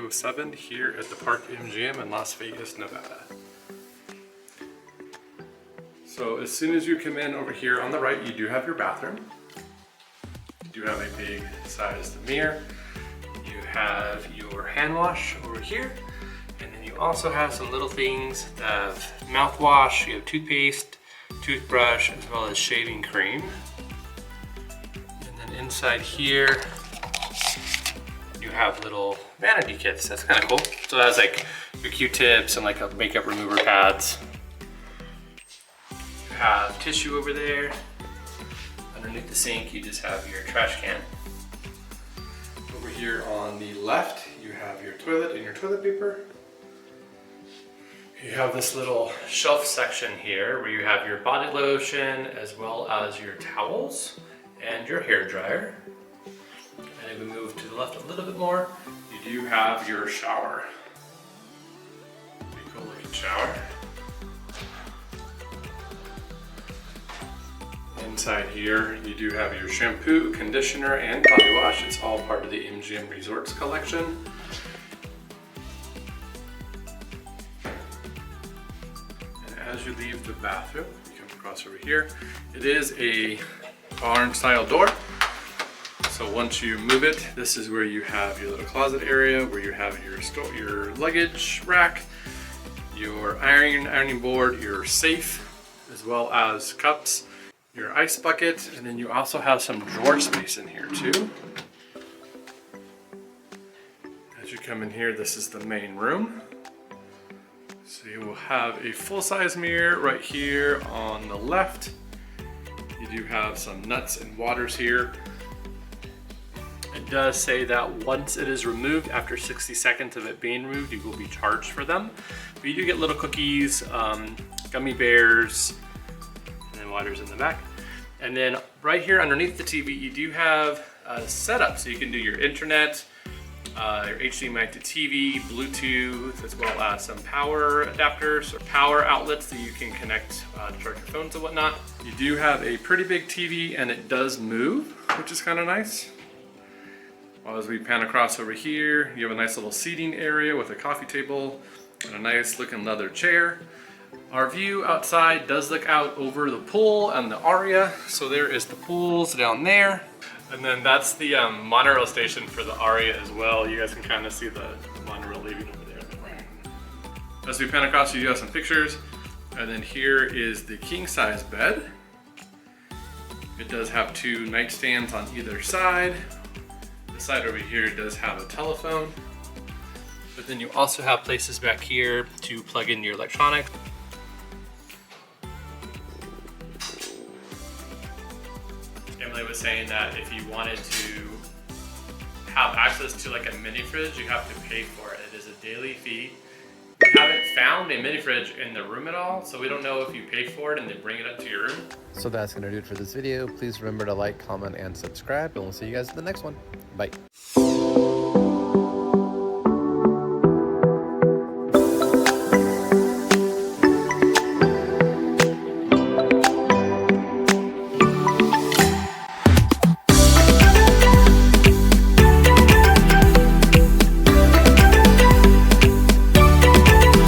207 here at the Park MGM in Las Vegas, Nevada. So as soon as you come in over here on the right, you do have your bathroom. You do have a big sized mirror. You have your hand wash over here. And then you also have some little things that have mouthwash, you have toothpaste, toothbrush, as well as shaving cream. And then inside here, you have little vanity kits. That's kind of cool. So that's like your Q-tips and like a makeup remover pads. You have tissue over there. Underneath the sink, you just have your trash can. Over here on the left, you have your toilet and your toilet paper. You have this little shelf section here where you have your body lotion as well as your towels and your hair dryer. And if we move to the left a little bit more, you do have your shower. Pretty cool looking shower. Inside here, you do have your shampoo, conditioner, and body wash. It's all part of the MGM Resorts collection. As you leave the bathroom, you come across over here. It is a barn style door. So once you move it, this is where you have your little closet area where you have your luggage rack, your ironing board, your safe, as well as cups, your ice bucket, and then you also have some drawer space in here too. As you come in here, this is the main room. So you will have a full-size mirror right here on the left. You do have some nuts and waters here. It does say that once it is removed, after 60 seconds of it being removed, you will be charged for them. But you do get little cookies, gummy bears, and then waters in the back. And then right here underneath the TV, you do have a setup. So you can do your internet, your HDMI to TV, Bluetooth, as well as some power adapters or power outlets that you can connect to charge your phones and whatnot. You do have a pretty big TV and it does move, which is kind of nice. Well, as we pan across over here, you have a nice little seating area with a coffee table and a nice looking leather chair. Our view outside does look out over the pool and the Aria. So there is the pools down there. And then that's the monorail station for the Aria as well. You guys can kind of see the monorail leaving over there. As we pan across, you do have some pictures. And then here is the king size bed. It does have two nightstands on either side. The side over here does have a telephone. But then you also have places back here to plug in your electronics. Emily was saying that if you wanted to have access to like a mini fridge, you have to pay for it. It is a daily fee. We haven't found a mini fridge in the room at all, so we don't know if you pay for it and then bring it up to your room. So that's gonna do it for this video. Please remember to like, comment, and subscribe, and we'll see you guys in the next one. Bye.